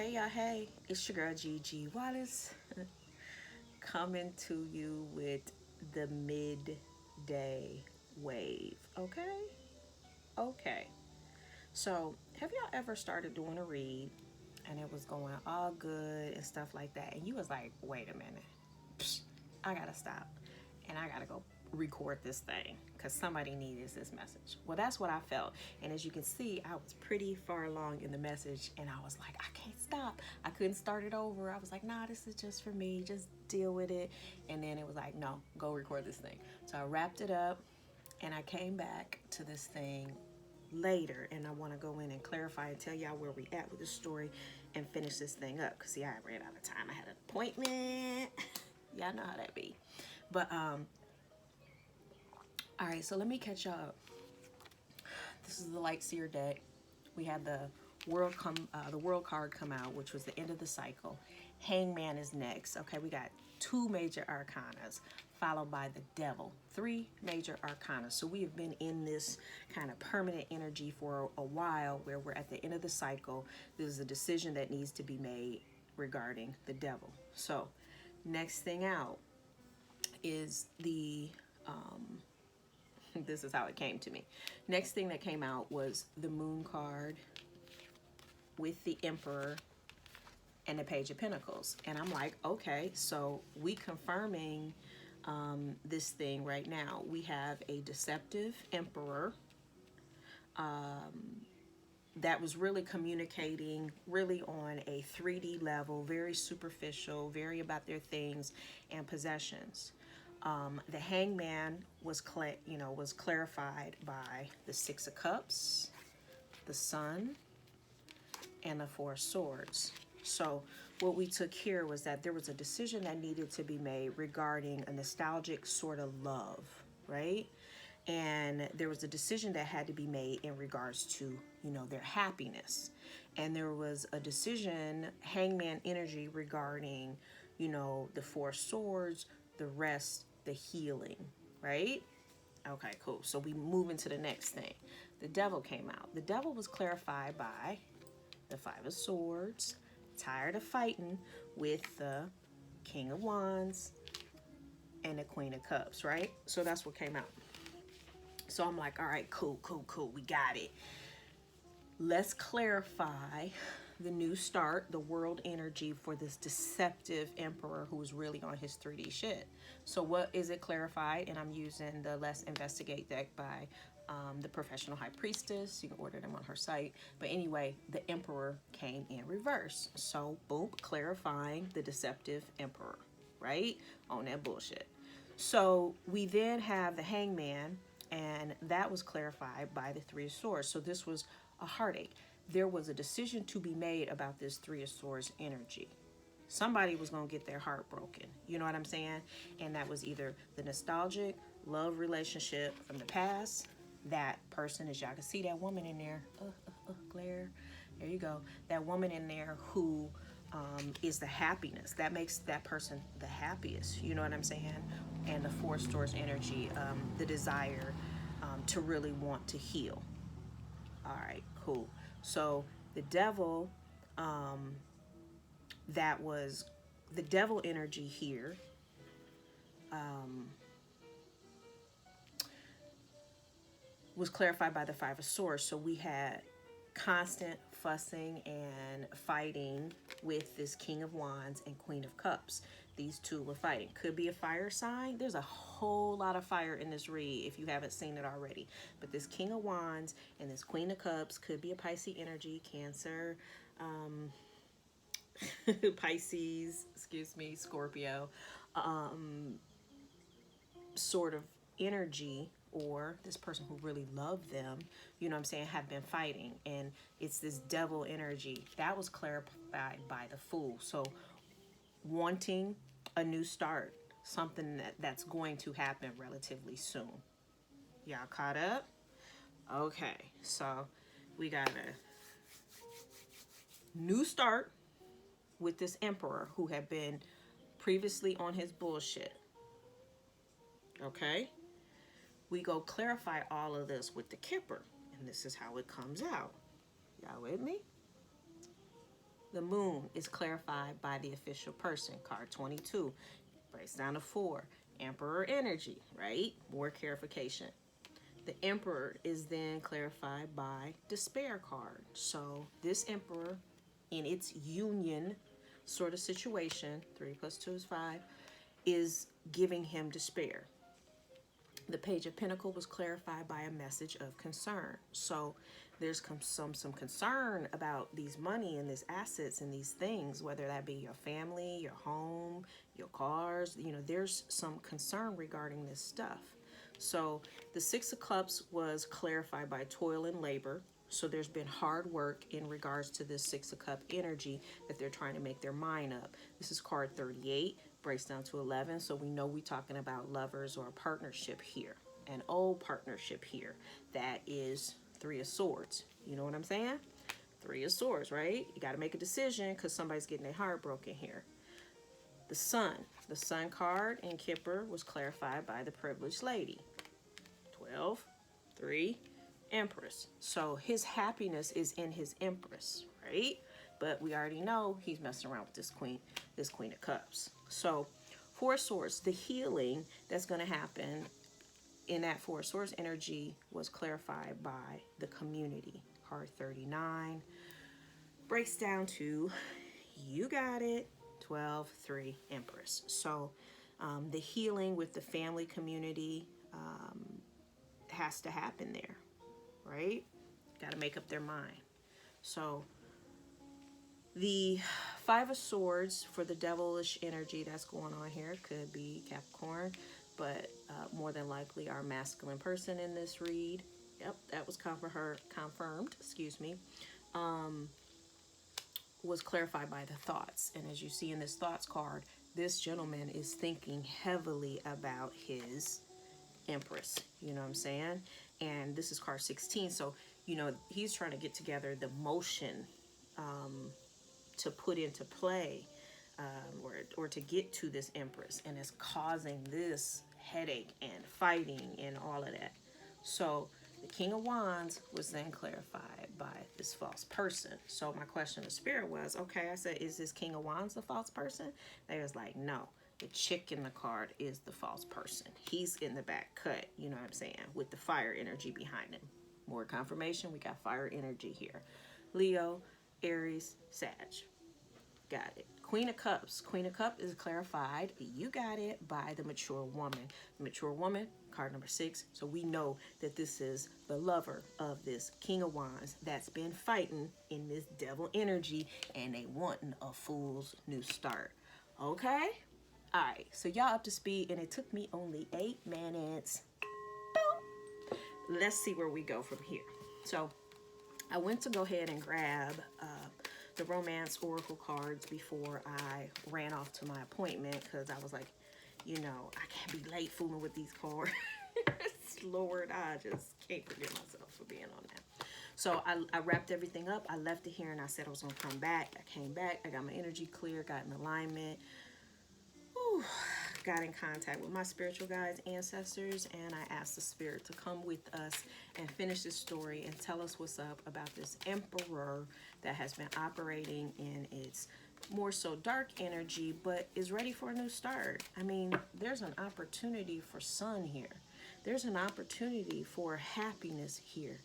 Hey y'all, hey, it's your girl Gigi Waters coming to you with the midday wave. Okay? Okay. So, have y'all ever started doing a read and it was going all good and stuff like that, and you was like, wait a minute, Psh, I gotta stop and I gotta go record this thing because somebody needs this message. Well, that's what I felt. And as you can see, I was pretty far along in the message and I was like, I can't stop. I couldn't start it over. I was like, nah, this is just for me. Just deal with it. And then it was like, no, go record this thing. So I wrapped it up and I came back to this thing later, and I want to go in and clarify and tell y'all where we at with this story and finish this thing up because see, I ran out of time. I had an appointment. Y'all know how that be. But all right, so let me catch y'all up. This is the Light Seer deck. We had the world card come out, which was the end of the cycle. Hangman is next. Okay, we got two major arcanas, followed by the Devil. Three major arcana. So we have been in this kind of permanent energy for a while, where we're at the end of the cycle. There's a decision that needs to be made regarding the Devil. So next thing out is the this is how it came to me. Next thing that came out was the Moon card with the Emperor and the Page of Pentacles. And I'm like, okay, so we confirming this thing right now. We have a deceptive Emperor that was really communicating really on a 3D level, very superficial, very about their things and possessions. The Hangman was was clarified by the Six of Cups, the Sun, and the Four of Swords. So what we took here was that there was a decision that needed to be made regarding a nostalgic sort of love, right? And there was a decision that had to be made in regards to, their happiness. And there was a decision, Hangman energy, regarding, the Four Swords, the rest, the healing, right? Okay, cool. So we move into the next thing. The Devil came out. The Devil was clarified by the Five of Swords, tired of fighting with the King of Wands and the Queen of Cups, right? So that's what came out. So I'm like, all right, cool. We got it. Let's clarify the new start, the world energy for this deceptive Emperor who is really on his 3D shit. So what is it clarified? And I'm using the Let's Investigate deck by the Professional High Priestess. You can order them on her site. But anyway, the Emperor came in reverse. So boom, clarifying the deceptive Emperor, right? On that bullshit. So we then have the Hangman, and that was clarified by the Three of Swords. So this was a heartache. There was a decision to be made about this Three of Swords energy. Somebody was going to get their heart broken. You know what I'm saying? And that was either the nostalgic love relationship from the past. That person, as y'all can see, that woman in there, glare. There you go. That woman in there who is the happiness. That makes that person the happiest. You know what I'm saying? And the Four Swords energy, the desire to really want to heal. All right, cool. So the Devil, that was the Devil energy here. Was clarified by the Five of Swords. So we had constant fussing and fighting with this King of Wands and Queen of Cups. These two were fighting. Could be a fire sign. There's a whole lot of fire in this read if you haven't seen it already. But this King of Wands and this Queen of Cups could be a Pisces energy, Cancer, Pisces, Scorpio, sort of energy, or this person who really loved them, you know what I'm saying, have been fighting. And it's this Devil energy. That was clarified by the Fool. So wanting a new start, something that's going to happen relatively soon. Y'all caught up? Okay, so we got a new start with this Emperor who had been previously on his bullshit. Okay? We go clarify all of this with the Kipper, and this is how it comes out. Y'all with me? The moon is clarified by the official person. Card 22 breaks down to 4. Emperor energy, right? More clarification. The Emperor is then clarified by despair card. So this Emperor, in its union sort of situation, 3 plus 2 is 5, is giving him despair. The Page of Pentacles was clarified by a message of concern. So there's some concern about these money and these assets and these things, whether that be your family, your home, your cars. You know, there's some concern regarding this stuff. So the Six of Cups was clarified by toil and labor. So there's been hard work in regards to this Six of Cup energy that they're trying to make their mind up. This is card 38, breaks down to 11. So we know we're talking about lovers or a partnership here, an old partnership here. That is 3 of Swords. You know what I'm saying? 3 of Swords, right? You got to make a decision because somebody's getting their heart broken here. The Sun card in Kipper was clarified by the Privileged Lady. 12, 3, Empress. So his happiness is in his Empress, right? But we already know he's messing around with this Queen of Cups. So 4 of Swords, the healing that's going to happen in that 4 of Swords energy was clarified by the community. Card 39 breaks down to, you got it, 12, 3, Empress. So the healing with the family community has to happen there, right? Got to make up their mind. So the 5 of Swords for the devilish energy that's going on here could be Capricorn, but more than likely our masculine person in this read. Yep, that was confirmed, excuse me. Was clarified by the thoughts. And as you see in this thoughts card, this gentleman is thinking heavily about his Empress. You know what I'm saying? And this is card 16. So, you know, he's trying to get together the motion to put into play or to get to this Empress. And it's causing this headache and fighting and all of that. So the King of Wands was then clarified by this false person. So my question to Spirit was, okay, I said, is this King of Wands the false person? They was like, no. The chick in the card is the false person. He's in the back cut, you know what I'm saying, with the fire energy behind him. More confirmation, we got fire energy here. Leo, Aries, Sag. Got it. Queen of Cups. Queen of Cups is clarified, you got it, by the mature woman. The mature woman, card number 6. So we know that this is the lover of this King of Wands that's been fighting in this devil energy and they wanting a fool's new start. Okay? All right, so y'all up to speed, and it took me only 8 minutes. Boom. Let's see where we go from here. So I went to go ahead and grab the Romance Oracle cards before I ran off to my appointment because I was like, you know, I can't be late fooling with these cards. Lord, I just can't forgive myself for being on that. So I wrapped everything up. I left it here, and I said I was going to come back. I came back. I got my energy clear, got in alignment. Got in contact with my spiritual guides, ancestors, and I asked the spirit to come with us and finish this story and tell us what's up about this emperor that has been operating in its more so dark energy, but is ready for a new start. I mean, there's an opportunity for sun here. There's an opportunity for happiness here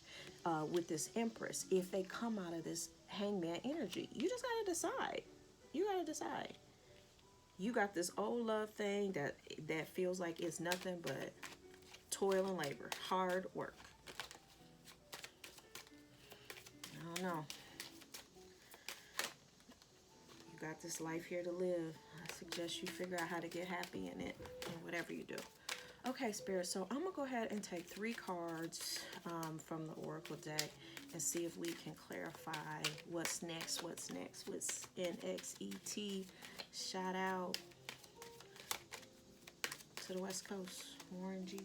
with this empress if they come out of this hangman energy. You just got to decide. You got to decide. You got this old love thing that feels like it's nothing but toil and labor, hard work. I don't know. You got this life here to live. I suggest you figure out how to get happy in it and whatever you do. Okay, Spirit, so I'm going to go ahead and take 3 cards from the Oracle deck and see if we can clarify what's next, what's NXET. Shout out to the West Coast, Warren G.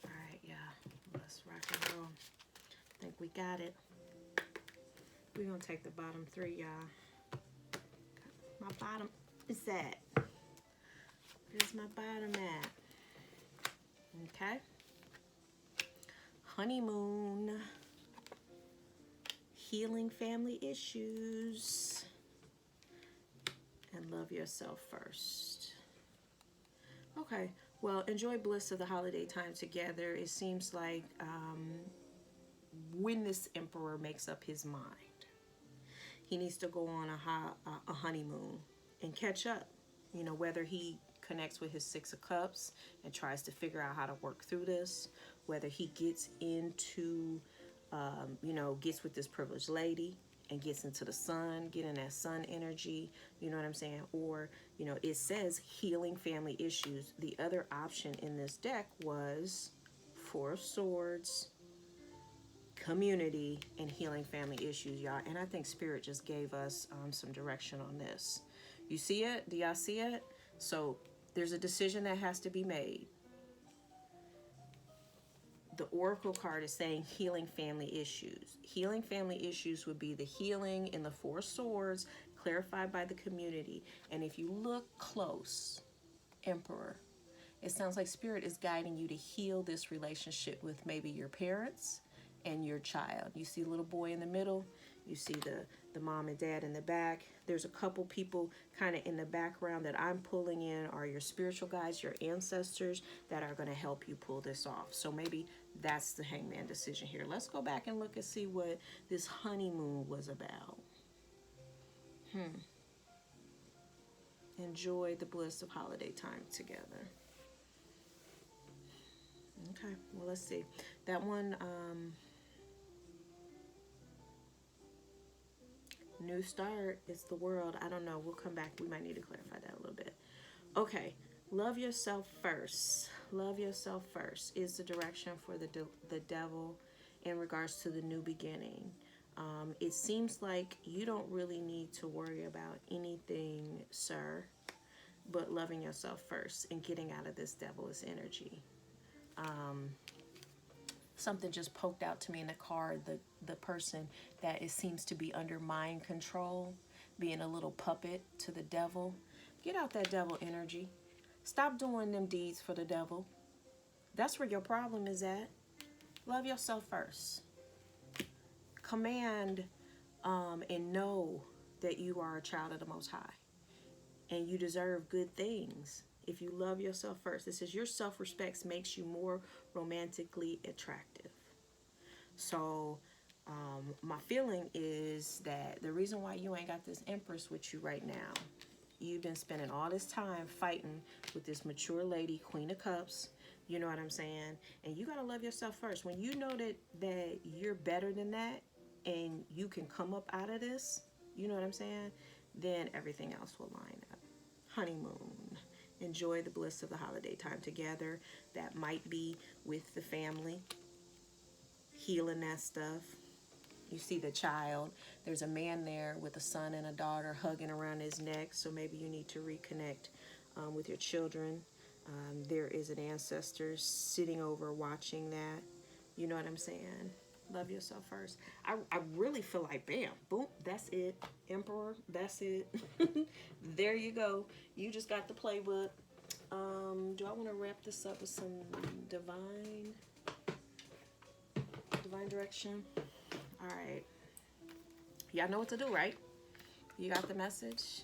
All right, yeah, let's rock and roll. I think we got it. We're going to take the bottom 3, y'all. My bottom is that. Where's my bottom at? Okay. Honeymoon. healing family issues, and love yourself first. Okay, well, enjoy bliss of the holiday time together. It seems like when this emperor makes up his mind, he needs to go on a honeymoon and catch up. You know, whether he connects with his Six of Cups and tries to figure out how to work through this, whether he gets into, gets with this privileged lady and gets into the sun, getting that sun energy, you know what I'm saying? Or, it says healing family issues. The other option in this deck was Four of Swords, community, and healing family issues, y'all. And I think Spirit just gave us some direction on this. You see it? Do y'all see it? So there's a decision that has to be made. The Oracle card is saying healing family issues. Healing family issues would be the healing in the Four Swords, clarified by the community. And if you look close, Emperor, it sounds like Spirit is guiding you to heal this relationship with maybe your parents and your child. You see a little boy in the middle. You see the mom and dad in the back. There's a couple people kind of in the background that I'm pulling in are your spiritual guides, your ancestors that are going to help you pull this off. So maybe that's the hangman decision here. Let's go back and look and see what this honeymoon was about. Enjoy the bliss of holiday time together. Okay, well, let's see. That one, new start, it's the world. I don't know. We'll come back. We might need to clarify that a little bit. Okay, love yourself first. Love yourself first is the direction for the devil in regards to the new beginning. It seems like you don't really need to worry about anything, sir, but loving yourself first and getting out of this devilish energy. Something just poked out to me in the card, the person that it seems to be under mind control, being a little puppet to the devil. Get out that devil energy. Stop doing them deeds for the devil. That's where your problem is at. Love yourself first. Command and know that you are a child of the Most High. And you deserve good things. If you love yourself first, it says your self-respect makes you more romantically attractive. So my feeling is that the reason why you ain't got this Empress with you right now, you've been spending all this time fighting with this mature lady, Queen of Cups. You know what I'm saying? And you got to love yourself first. When you know that you're better than that and you can come up out of this, you know what I'm saying? Then everything else will line up. Honeymoon. Enjoy the bliss of the holiday time together. That might be with the family. Healing that stuff. You see the child. There's a man there with a son and a daughter hugging around his neck. So maybe you need to reconnect with your children. There is an ancestor sitting over watching that. You know what I'm saying? Love yourself first. I really feel like, bam, boom, that's it. Emperor, that's it. There you go. You just got the playbook. Do I want to wrap this up with some divine direction? All right. Y'all know what to do, right? You got the message?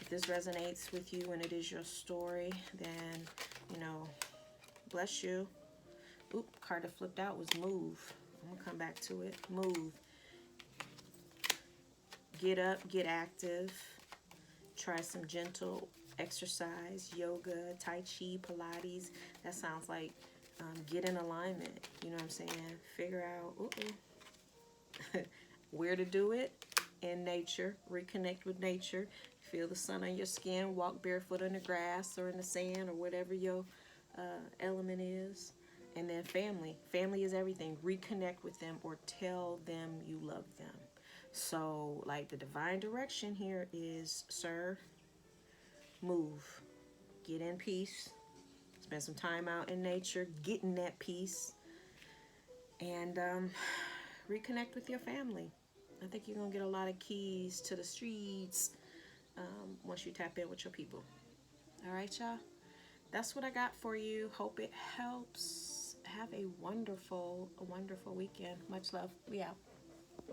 If this resonates with you and it is your story, then, bless you. Oop, card that flipped out was move. I'm going to come back to it. Move. Get up, get active. Try some gentle exercise, yoga, Tai Chi, Pilates. That sounds like get in alignment. You know what I'm saying? Figure out where to do it in nature. Reconnect with nature. Feel the sun on your skin. Walk barefoot on the grass or in the sand or whatever your element is. And then family. Family is everything. Reconnect with them or tell them you love them. So, like, the divine direction here is, sir, move. Get in peace. Spend some time out in nature. Get in that peace. And reconnect with your family. I think you're going to get a lot of keys to the streets once you tap in with your people. All right, y'all? That's what I got for you. Hope it helps. Have a wonderful weekend. Much love. We out.